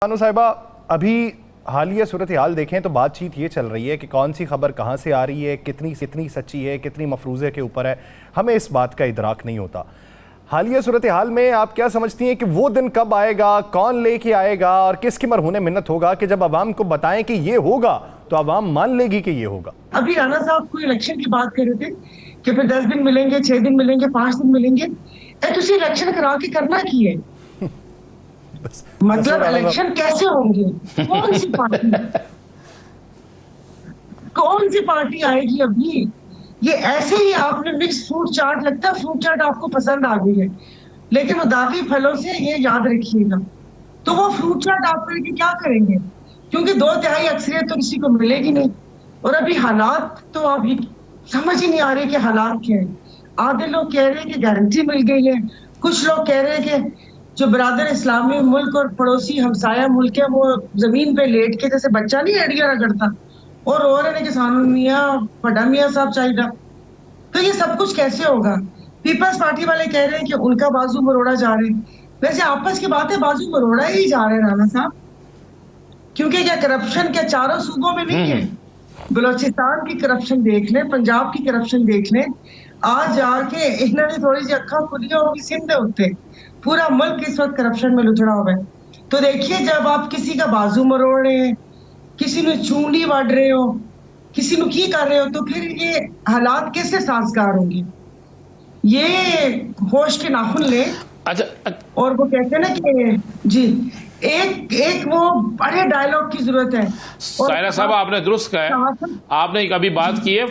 बानो साहिबा, अभी हालिया सूरत हाल देखें तो बातचीत ये चल रही है कि कौन सी खबर कहाँ से आ रही है, कितनी सच्ची है, कितनी मफरूज़े के ऊपर है, हमें इस बात का इदराक नहीं होता। हालिया सूरत हाल में आप क्या समझती हैं कि वो दिन कब आएगा, कौन लेके आएगा और किसकी मरहूने मिन्नत होगा कि जब अवाम को बताएं कि ये होगा तो अवाम मान लेगी कि ये होगा? अभी राणा साहब कोई इलेक्शन की बात कर रहे थे कि फिर 10 दिन मिलेंगे, 6 दिन मिलेंगे, 5 दिन मिलेंगे। तुसी इलेक्शन करा के करना की है? मतलब इलेक्शन कैसे होंगे? कौन सी पार्टी आएगी? अभी ये ऐसे ही आपने मिक्स फ्रूट चाट, लगता है फ्रूट चाट आपको पसंद आ गई है, लेकिन वो दागी फलों से, ये याद रखिएगा। तो वो फ्रूट चाट आप करके क्या करेंगे? क्योंकि 2/3 अक्सरियत तो किसी को मिलेगी नहीं। और अभी हालात तो अभी समझ ही नहीं आ रहे कि हालात क्या है। आधे लोग कह रहे हैं कि गारंटी मिल गई है, कुछ लोग कह रहे हैं कि जो बरादर इस्लामी मुल्क और पड़ोसी हमसाया मुल्क है वो जमीन पे लेट के जैसे बच्चा नहीं अड़िया रगड़ता और रो रहे हैं कि सानू मियां बड़ा मियां साहब चाहिए। तो ये सब कुछ कैसे होगा? पीपल्स पार्टी वाले कह रहे हैं कि उनका बाजू मरोड़ा जा रहे हैं। वैसे आपस की बात है, बाजू मरोड़ा ही जा रहे हैं राणा साहब, क्योंकि क्या करप्शन क्या चारों सूबों में नहीं है? बलोचिस्तान की करप्शन देख लें, पंजाब की करप्शन देख लें, आज जाके इन्होंने थोड़ी सी अखा खुलियां होगी सिंध उत्ते, पूरा मुल्क इस वक्त करप्शन में लुथड़ा हुआ है। तो देखिए, जब आप किसी का बाजू मरोड़ रहे हैं, किसी ने चूंडी वाड़ रहे हो, किसी ने की कर रहे हो, तो फिर ये हालात कैसे साजगार होंगे? ये होश के नाखुन ले। अच्छा, और वो कहते हैं ना कि जी एक वो बड़े डायलॉग की जरूरत है। सायरा साहब, आपने दुरुस्त कहा है। आपने अभी बात की है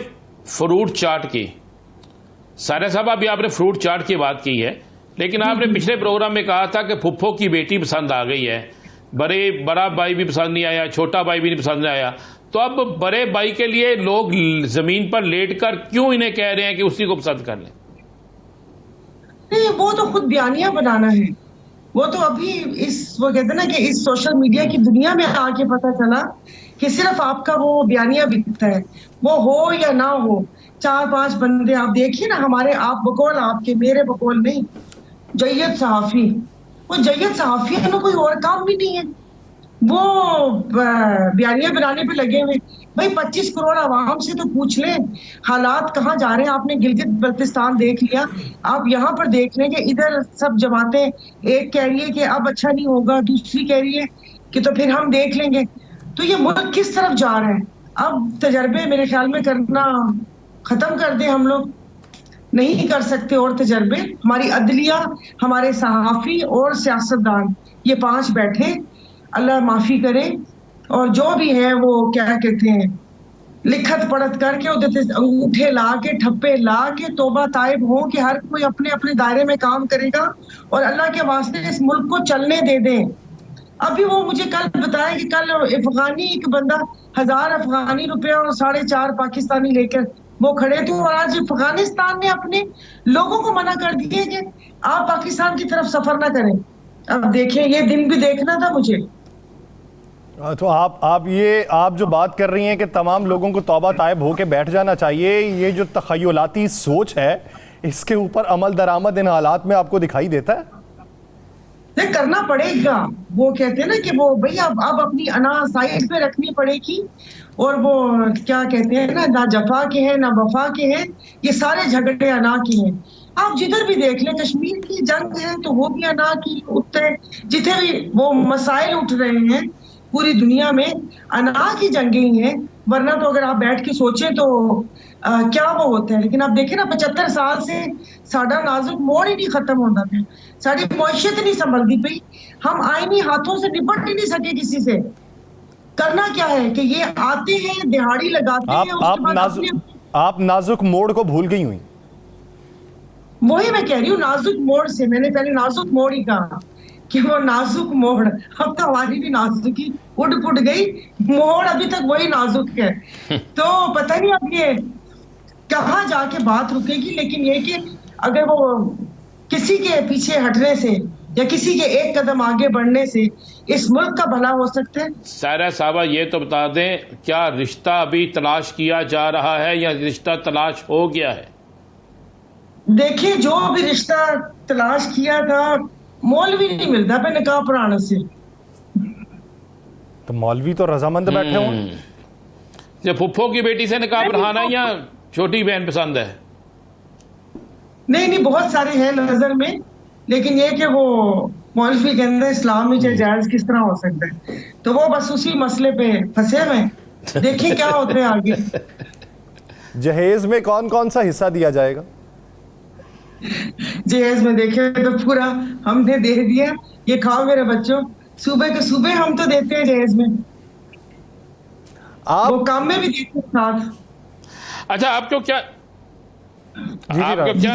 फ्रूट चाट की। सायरा साहब, अभी आपने फ्रूट चाट की बात की है, लेकिन आपने पिछले प्रोग्राम में कहा था कि फुफ्फो की बेटी पसंद आ गई है, बड़ा भाई भी पसंद नहीं आया, छोटा भाई भी नहीं पसंद आया। तो अब बड़े भाई के लिए लोग जमीन पर लेटकर क्यों इन्हें कह रहे हैं कि उसी को पसंद कर लें? नहीं, वो तो खुद बयानिया बनाना है। वो तो अभी वो कहते हैं ना कि इस सोशल मीडिया की दुनिया में आके पता चला कि सिर्फ आपका वो बयानिया बिकता है, वो हो या ना हो। 4-5 बंदे आप देखिए ना, हमारे आप बकौल, आपके मेरे बकौल नहीं, जय्यद सहाफी, वो जय्यद सहाफी है ना, कोई और काम भी नहीं है, वो बयानिया बनाने पे लगे हुए। भाई 25 करोड़ आवाम से तो पूछ लें हालात कहाँ जा रहे हैं। आपने गिलगित बल्तिस्तान देख लिया, आप यहाँ पर देख लें कि इधर सब जमातें, एक कह रही है कि अब अच्छा नहीं होगा, दूसरी कह रही है कि तो फिर हम देख लेंगे। तो ये मुल्क किस तरफ जा रहा है? अब तजर्बे मेरे ख्याल में करना खत्म कर दे हम लोग, नहीं कर सकते और तजर्बे। हमारी अदलिया, हमारे सहाफी और सियासतदान, ये 5 बैठे, अल्लाह माफी करे, और जो भी है वो क्या कहते हैं, लिखत पढ़त करके उधर अंगूठे ला के, ठप्पे ला के तौबा ताइब हो कि हर कोई अपने अपने दायरे में काम करेगा और अल्लाह के वास्ते इस मुल्क को चलने दे दें। अभी वो मुझे कल बताया कि कल अफगानी एक बंदा 1000 अफगानी रुपया और 4.5 पाकिस्तानी लेकर वो खड़े थे, और आज अफगानिस्तान ने अपने लोगों को मना कर दिया कि आप पाकिस्तान की तरफ सफर ना करें। अब देखें, ये दिन भी देखना था मुझे। तो आप जो बात कर रही हैं कि तमाम लोगों को तौबा ताइब होके बैठ जाना चाहिए, ये जो तखयलाती सोच है, इसके ऊपर अमल दरामद इन हालात में आपको दिखाई देता है? नहीं, करना पड़ेगा। वो कहते हैं ना कि वो भाई अब अपनी अना साइड पे रखनी पड़ेगी, और वो क्या कहते हैं ना जफा के हैं ना वफा के हैं, ये सारे झगड़े अना के हैं। आप जिधर भी देख लें, कश्मीर की जंग है तो वो भी अना की, उत्तर जितने भी वो मसाइल उठ रहे हैं पूरी दुनिया में, अना की जंगें ही हैं। वरना तो अगर आप बैठ के सोचें तो क्या वो होता है। लेकिन आप देखें ना, 75 साल से साडा नाजुक मोड़ ही नहीं खत्म होता था, साड़ी मौशियत नहीं संभलती पई, हम आईनी हाथों से निपट ही नहीं सके किसी से। करना क्या है कि ये आते हैं, दिहाड़ी लगाते हैं, उसके बाद आप नाजुक मोड़ को भूल गई हुई। वही मैं कह रही हूँ, नाजुक मोड़ से, मैंने पहले नाजुक मोड़ ही कहा कि वो नाजुक मोड़, अब तो हमारी भी नाजुकी उड़ पुट गई, मोड़ अभी तक वही नाजुक है। तो पता नहीं अब ये कहाँ जाके बात रुकेगी। लेकिन ये कि अगर वो किसी के पीछे हटने से या किसी के एक कदम आगे बढ़ने से इस मुल्क का भला हो सकता है। सायरा साहबा, ये तो बता दें, क्या रिश्ता अभी तलाश किया जा रहा है या रिश्ता तलाश हो गया है? देखिए, जो भी रिश्ता तलाश किया था, मौलवी नहीं मिलता पे निकाह पढ़ाने से। तो मौलवी तो रजामंद बैठे हों। जब फुफ्फो की बेटी से निकाह बढ़ाना या छोटी बहन पसंद है? नहीं, बहुत सारे हैं नजर में, लेकिन ये कि वो मौलवी के अंदर इस्लाम में जायज किस तरह हो सकता है, तो वो बस उसी मसले पे फंसे हुए। देखिए क्या होते हैं आगे। जहेज में कौन कौन सा हिस्सा दिया जाएगा? जहेज में देखे तो पूरा हमने दे दिया, ये खाओ मेरे बच्चों, सुबह के सुबह हम तो देते हैं जहेज में, आप वो काम में भी देते हैं साथ। अच्छा, आपको क्या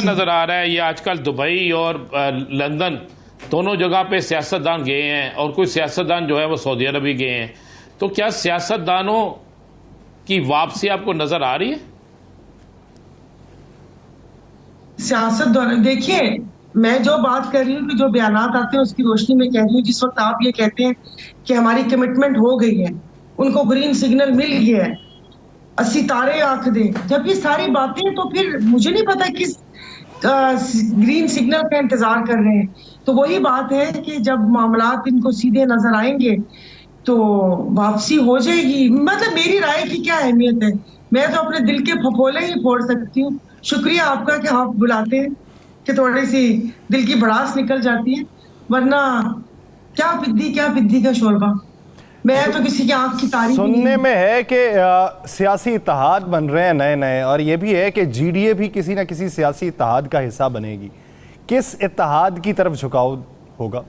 नजर आ रहा है, ये आजकल दुबई और लंदन दोनों जगह पे सियासतदान गए हैं और कुछ सियासतदान जो है वो सऊदी अरब भी गए हैं, तो क्या सियासतदानों की वापसी आपको नजर आ रही है? सियासतदान, देखिए मैं जो बात कर रही हूँ कि जो बयानात आते हैं उसकी रोशनी में कह रही हूँ। जिस वक्त आप ये कहते हैं कि हमारी कमिटमेंट हो गई है, उनको ग्रीन सिग्नल मिल गया है, सितारे आंख दे, जब ये सारी बातें, तो फिर मुझे नहीं पता किस ग्रीन सिग्नल का इंतजार कर रहे हैं। तो वही बात है कि जब मामलात इनको सीधे नजर आएंगे तो वापसी हो जाएगी। मतलब मेरी राय की क्या अहमियत है, मैं तो अपने दिल के फफोले ही फोड़ सकती हूँ। शुक्रिया आपका कि आप बुलाते हैं कि थोड़ी सी दिल की भड़ास निकल जाती है, वरना क्या पिद्दी का शोरबा। मैं तो किसी की आंख की तारीफ सुनने में है कि सियासी इत्तेहाद बन रहे हैं नए नए, और ये भी है कि जीडीए भी किसी न किसी सियासी इत्तेहाद का हिस्सा बनेगी। किस इत्तेहाद की तरफ झुकाव होगा?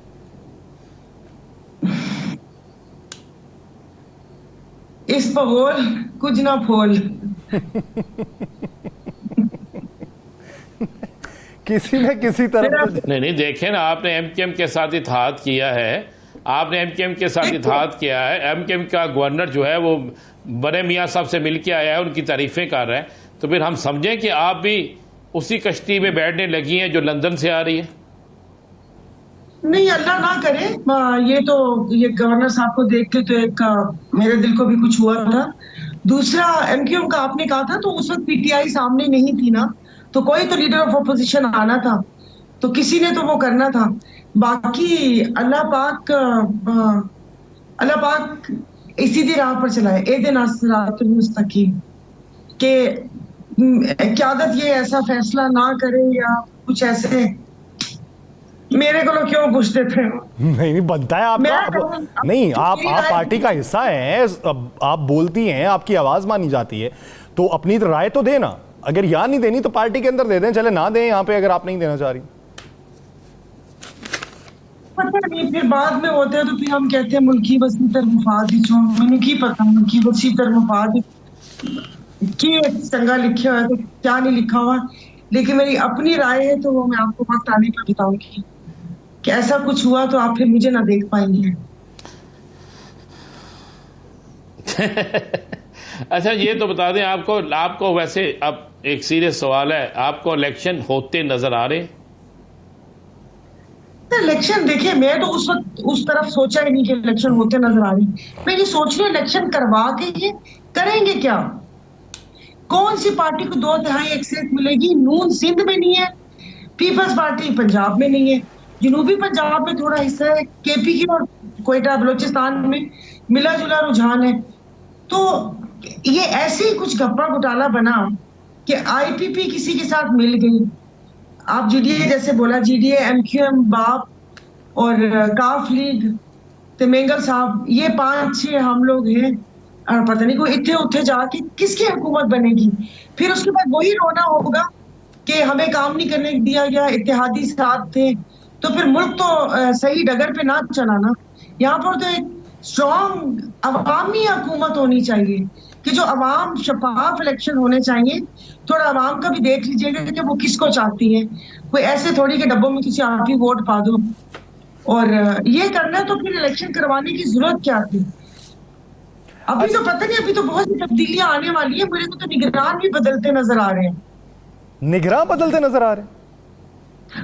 इस पगोल कुछ ना फोल। किसी न किसी तरफ तो... नहीं, देखें ना, आपने एमकेएम के साथ इत्तेहाद किया है, आपने एमकेएम के साथ इत्तेहाद किया है। एमकेएम का गवर्नर जो है वो बड़े मियाँ साहब से मिल के आया है, उनकी तारीफें कर रहे हैं, तो फिर हम समझें कि आप भी उसी कश्ती में बैठने लगी हैं जो लंदन से आ रही है? नहीं, अल्लाह ना करे। ये गवर्नर साहब को देख के तो एक मेरे दिल को भी कुछ हुआ था। दूसरा, एमक्यूएम का आपने कहा था, तो उस वक्त पीटीआई सामने नहीं थी ना, तो कोई तो लीडर ऑफ अपोजिशन आना था, तो किसी ने तो वो करना था। बाकी अल्लाह पाक इसी राह पर चलाए, एहदिना सिरातुल मुस्तकीम, के क़यादत ये ऐसा फैसला ना करे या कुछ ऐसे। मेरे को लोग क्यों पूछते थे? नहीं बनता है आपका। नहीं, आप पार्टी का हिस्सा हैं, आप बोलती हैं, आपकी आवाज मानी जाती है, तो अपनी राय तो देना। अगर यहाँ नहीं देनी तो पार्टी के अंदर दे दें, चले ना दें यहाँ पे, अगर आप नहीं देना चाह रही। पता नहीं, फिर बाद में होते हैं तो फिर हम कहते हैं मुल्की वसी तर मुफाद, जो मैंने की पता मुल्की वसी तर मुफाद की चंगा लिखा हुआ है तो क्या नहीं लिखा हुआ, लेकिन मेरी अपनी राय है तो वो मैं आपको वक्त आने पर बताऊंगी कि ऐसा कुछ हुआ तो आप फिर मुझे ना देख पाएंगे। अच्छा, ये तो बता दें, आपको वैसे अब एक सीरियस सवाल है, आपको इलेक्शन होते नजर आ रहे? इलेक्शन देखिए, मैं तो उस वक्त उस तरफ सोचा ही नहीं कि इलेक्शन होते नजर आ रही। मैं ये सोच रही हूँ इलेक्शन करवा के ये करेंगे क्या? कौन सी पार्टी को 2/3 एक्सेस मिलेगी? नून सिंध में नहीं है, पीपल्स पार्टी पंजाब में नहीं है, जनूबी पंजाब में थोड़ा हिस्सा है, केपी की और कोयटा बलोचिस्तान में मिला जुला रुझान है। तो ये ऐसे ही कुछ गप्पा घोटाला बना कि आईपीपी किसी के साथ मिल गई। आप जीडीए जैसे बोला, जीडीए, एमक्यूएम, बाप और काफ लीग, तेमेंगल साहब, ये 5-6 हम लोग हैं, और पता नहीं कोई इतने उठे जाके किसकी हुकूमत बनेगी। फिर उसके बाद वही रोना होगा कि हमें काम नहीं करने दिया गया, इत्तेहादी साथ थे। तो फिर मुल्क तो सही डगर पे ना चलाना। यहाँ पर तो एक स्ट्रॉन्ग अवामी हुकूमत होनी चाहिए कि जो अवाम, शफाफ इलेक्शन होने चाहिए। थोड़ा अवाम का भी देख लीजिएगा कि वो किसको चाहती है, कोई ऐसे थोड़ी के डब्बों में किसी आप ही वोट पा दो। और ये करना तो फिर इलेक्शन करवाने की जरूरत क्या थी? अभी तो पता नहीं, अभी तो बहुत सी तब्दीलियां आने वाली है। मेरे को तो निगरान भी बदलते नजर आ रहे हैं। निगरान बदलते नजर आ रहे हैं?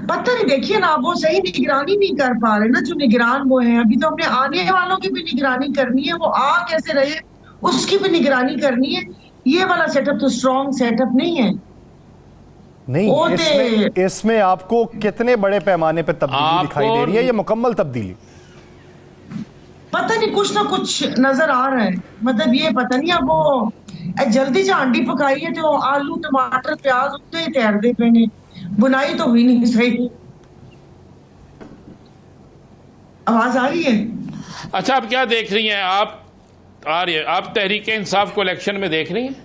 पता नहीं, देखिए ना, वो सही निगरानी नहीं कर पा रहे ना जो निगरान वो है। अभी तो अपने आने वालों की भी निगरानी करनी है, वो आ कैसे रहे उसकी भी निगरानी करनी है। ये वाला सेटअप तो स्ट्रॉन्ग सेटअप नहीं है। नहीं, इसमें आपको कितने बड़े पैमाने पर तब्दीली दिखाई दे रही है? ये मुकम्मल तब्दीली? पता नहीं कुछ ना कुछ नजर आ रहा है। मतलब ये पता नहीं अब वो जल्दी से हांडी पकाई है तो आलू टमाटर प्याज उतने ही तैर दे पे ने, बुनाई तो हुई नहीं सही। आवाज आ रही है? अच्छा, आप क्या देख रही हैं? आप आ रही है, आप तहरीक इंसाफ को इलेक्शन में देख रही हैं?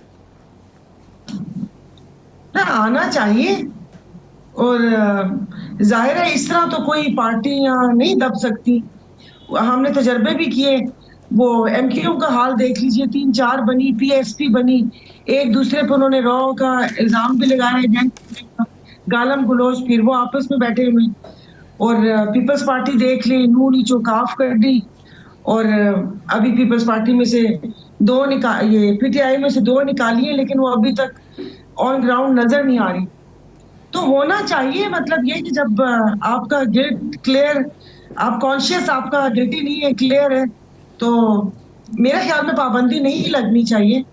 ना आना चाहिए, और जाहिर है इस तरह तो कोई पार्टी यहाँ नहीं दब सकती। हमने तजर्बे भी किए, वो एमक्यू का हाल देख लीजिए, 3-4 बनी, पीएसपी बनी, एक दूसरे पर उन्होंने रॉ का इल्जाम भी लगाया, गालम गलोच, फिर वो आपस में बैठे हुए। और पीपल्स पार्टी देख ली, नून ही चौकाफ कर दी, और अभी पीपल्स पार्टी में से ये पीटीआई में से 2 निकाली है, लेकिन वो अभी तक ऑन ग्राउंड नजर नहीं आ रही। तो होना चाहिए, मतलब ये कि जब आपका गिल्ट क्लियर, आप कॉन्शियस, आपका गिल्टी नहीं है, क्लियर है, तो मेरे ख्याल में पाबंदी नहीं लगनी चाहिए।